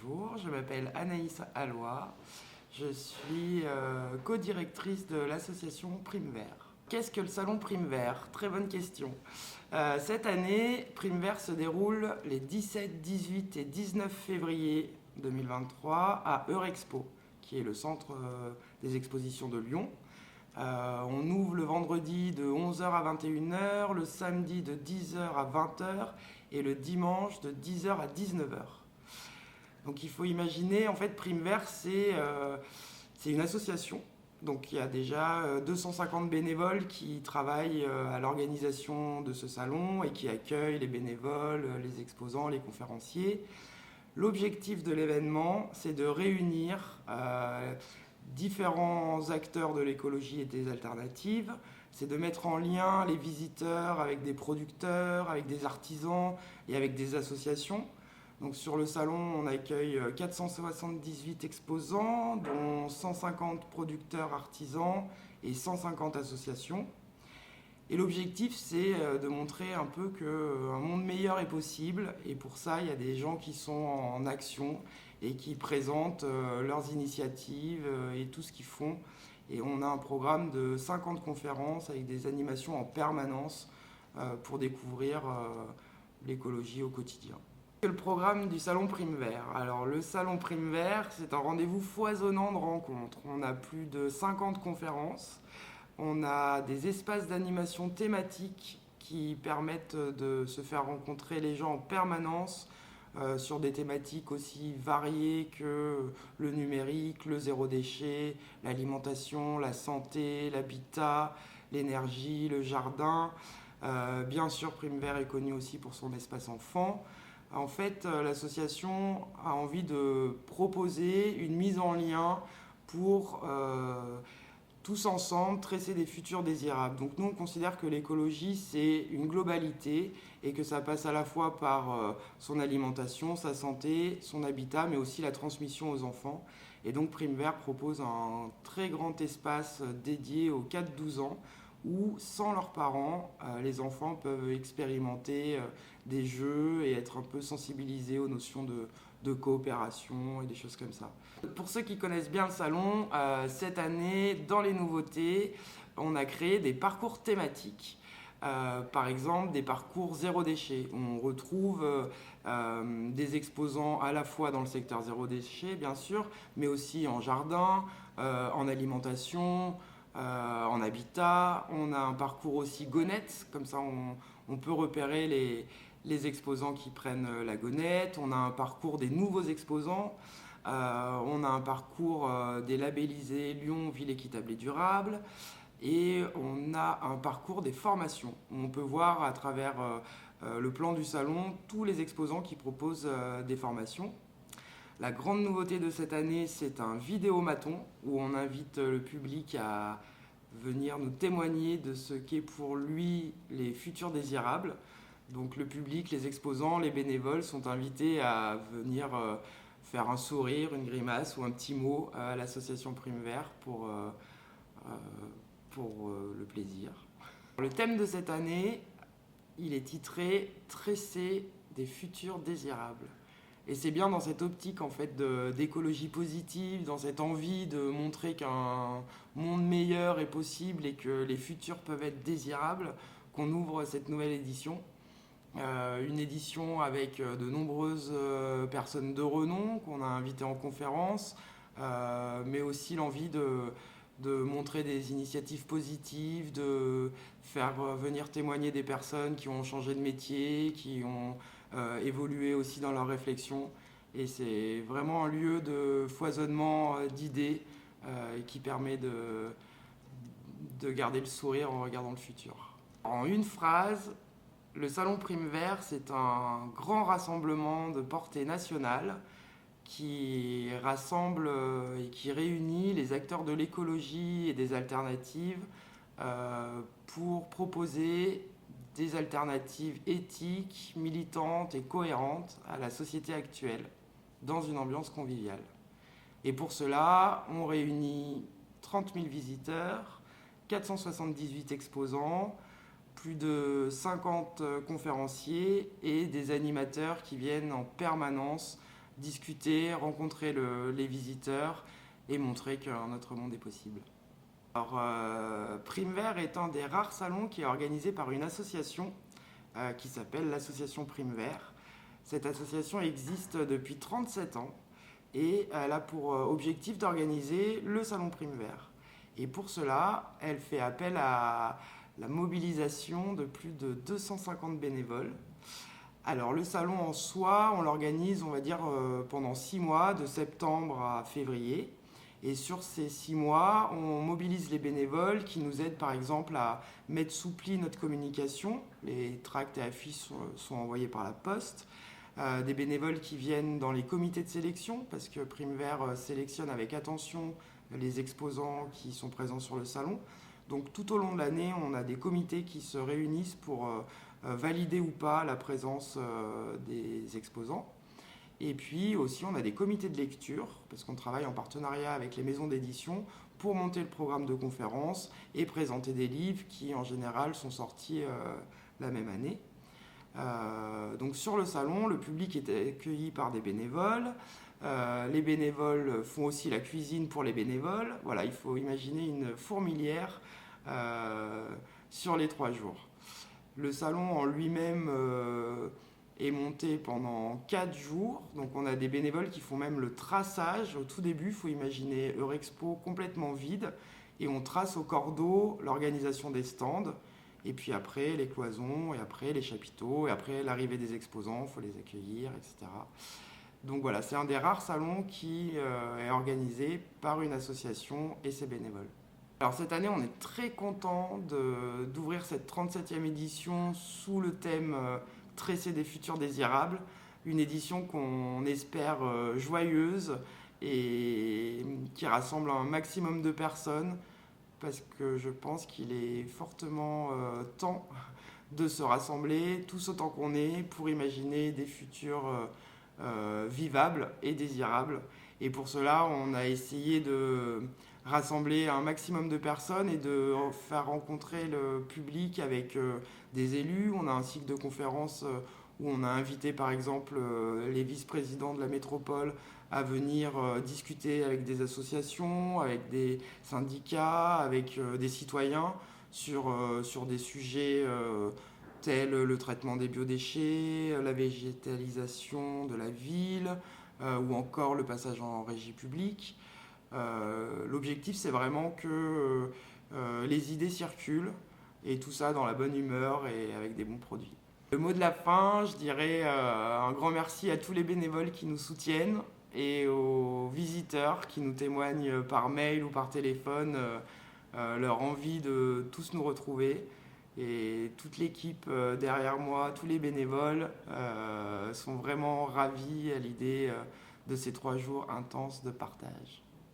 Bonjour, je m'appelle Anaïs Alloy. Je suis co-directrice de l'association Prime Vert. Qu'est-ce que le salon Prime Vert? Très bonne question. Cette année, Prime Vert se déroule les 17, 18 et 19 février 2023 à Eurexpo, qui est le centre des expositions de Lyon. On ouvre le vendredi de 11h à 21h, le samedi de 10h à 20h et le dimanche de 10h à 19h. Donc il faut imaginer, en fait, Prime Vert, c'est une association. Donc il y a déjà 250 bénévoles qui travaillent à l'organisation de ce salon et qui accueillent les bénévoles, les exposants, les conférenciers. L'objectif de l'événement, c'est de réunir différents acteurs de l'écologie et des alternatives. C'est de mettre en lien les visiteurs avec des producteurs, avec des artisans et avec des associations. Donc sur le salon, on accueille 478 exposants, dont 150 producteurs artisans et 150 associations. Et l'objectif, c'est de montrer un peu qu'un monde meilleur est possible. Et pour ça, il y a des gens qui sont en action et qui présentent leurs initiatives et tout ce qu'ils font. Et on a un programme de 50 conférences avec des animations en permanence pour découvrir l'écologie au quotidien. Le programme du Salon Prime Vert. Alors le Salon Prime Vert, c'est un rendez-vous foisonnant de rencontres. On a plus de 50 conférences. On a des espaces d'animation thématiques qui permettent de se faire rencontrer les gens en permanence sur des thématiques aussi variées que le numérique, le zéro déchet, l'alimentation, la santé, l'habitat, l'énergie, le jardin. Bien sûr, Prime Vert est connu aussi pour son espace enfant. En fait, l'association a envie de proposer une mise en lien pour tous ensemble tresser des futurs désirables. Donc nous, on considère que l'écologie, c'est une globalité et que ça passe à la fois par son alimentation, sa santé, son habitat, mais aussi la transmission aux enfants. Et donc Prime Vert propose un très grand espace dédié aux 4-12 ans où, sans leurs parents, les enfants peuvent expérimenter des jeux et être un peu sensibilisés aux notions de coopération et des choses comme ça. Pour ceux qui connaissent bien le salon, cette année, dans les nouveautés, on a créé des parcours thématiques. Par exemple, des parcours zéro déchet. On retrouve des exposants à la fois dans le secteur zéro déchet, bien sûr, mais aussi en jardin, en alimentation, en habitat. On a un parcours aussi gonette, comme ça on peut repérer les exposants qui prennent la gonette. On a un parcours des nouveaux exposants. On a un parcours des labellisés Lyon, ville équitable et durable. Et on a un parcours des formations. On peut voir à travers le plan du salon tous les exposants qui proposent des formations. La grande nouveauté de cette année, c'est un vidéomaton où on invite le public à venir nous témoigner de ce qu'est pour lui les futurs désirables. Donc le public, les exposants, les bénévoles sont invités à venir faire un sourire, une grimace ou un petit mot à l'association Prime Vert pour le plaisir. Le thème de cette année, il est titré « Tresser des futurs désirables ». Et c'est bien dans cette optique en fait d'écologie positive, dans cette envie de montrer qu'un monde meilleur est possible et que les futurs peuvent être désirables, qu'on ouvre cette nouvelle édition. Une édition avec de nombreuses personnes de renom qu'on a invitées en conférence, mais aussi l'envie de montrer des initiatives positives, de faire venir témoigner des personnes qui ont changé de métier, qui ont évolué aussi dans leur réflexion. Et c'est vraiment un lieu de foisonnement d'idées qui permet de garder le sourire en regardant le futur. En une phrase, le Salon Prime Vert, c'est un grand rassemblement de portée nationale qui rassemble et qui réunit les acteurs de l'écologie et des alternatives pour proposer des alternatives éthiques, militantes et cohérentes à la société actuelle, dans une ambiance conviviale. Et pour cela, on réunit 30 000 visiteurs, 478 exposants, plus de 50 conférenciers et des animateurs qui viennent en permanence discuter, rencontrer les visiteurs et montrer qu'un autre monde est possible. Alors, Prime Vert est un des rares salons qui est organisé par une association qui s'appelle l'association Prime Vert. Cette association existe depuis 37 ans et elle a pour objectif d'organiser le salon Prime Vert. Et pour cela, elle fait appel à la mobilisation de plus de 250 bénévoles. Alors le salon en soi, on l'organise, on va dire, pendant 6 mois, de septembre à février. Et sur ces 6 mois, on mobilise les bénévoles qui nous aident par exemple à mettre sous pli notre communication. Les tracts et affiches sont envoyés par la poste. Des bénévoles qui viennent dans les comités de sélection, parce que Prime Vert sélectionne avec attention les exposants qui sont présents sur le salon. Donc tout au long de l'année, on a des comités qui se réunissent pour valider ou pas la présence des exposants. Et puis aussi, on a des comités de lecture, parce qu'on travaille en partenariat avec les maisons d'édition pour monter le programme de conférences et présenter des livres qui, en général, sont sortis la même année. Donc sur le salon, le public est accueilli par des bénévoles. Les bénévoles font aussi la cuisine pour les bénévoles. Voilà, il faut imaginer une fourmilière sur les 3 jours. Le salon en lui-même est monté pendant 4 jours. Donc on a des bénévoles qui font même le traçage. Au tout début, il faut imaginer Eurexpo complètement vide. Et on trace au cordeau l'organisation des stands. Et puis après, les cloisons, et après les chapiteaux, et après l'arrivée des exposants, il faut les accueillir, etc. Donc voilà, c'est un des rares salons qui est organisé par une association et ses bénévoles. Alors cette année, on est très content d'ouvrir cette 37e édition sous le thème Tresser des futurs désirables. Une édition qu'on espère joyeuse et qui rassemble un maximum de personnes, parce que je pense qu'il est fortement temps de se rassembler tous autant qu'on est pour imaginer des futurs vivables et désirables. Et pour cela, on a essayé de rassembler un maximum de personnes et de faire rencontrer le public avec des élus. On a un cycle de conférences où on a invité par exemple les vice-présidents de la métropole à venir discuter avec des associations, avec des syndicats, avec des citoyens sur des sujets tels le traitement des biodéchets, la végétalisation de la ville ou encore le passage en régie publique. L'objectif, c'est vraiment que les idées circulent et tout ça dans la bonne humeur et avec des bons produits. Le mot de la fin, je dirais un grand merci à tous les bénévoles qui nous soutiennent et aux visiteurs qui nous témoignent par mail ou par téléphone leur envie de tous nous retrouver. Et toute l'équipe derrière moi, tous les bénévoles sont vraiment ravis à l'idée de ces 3 jours intenses de partage.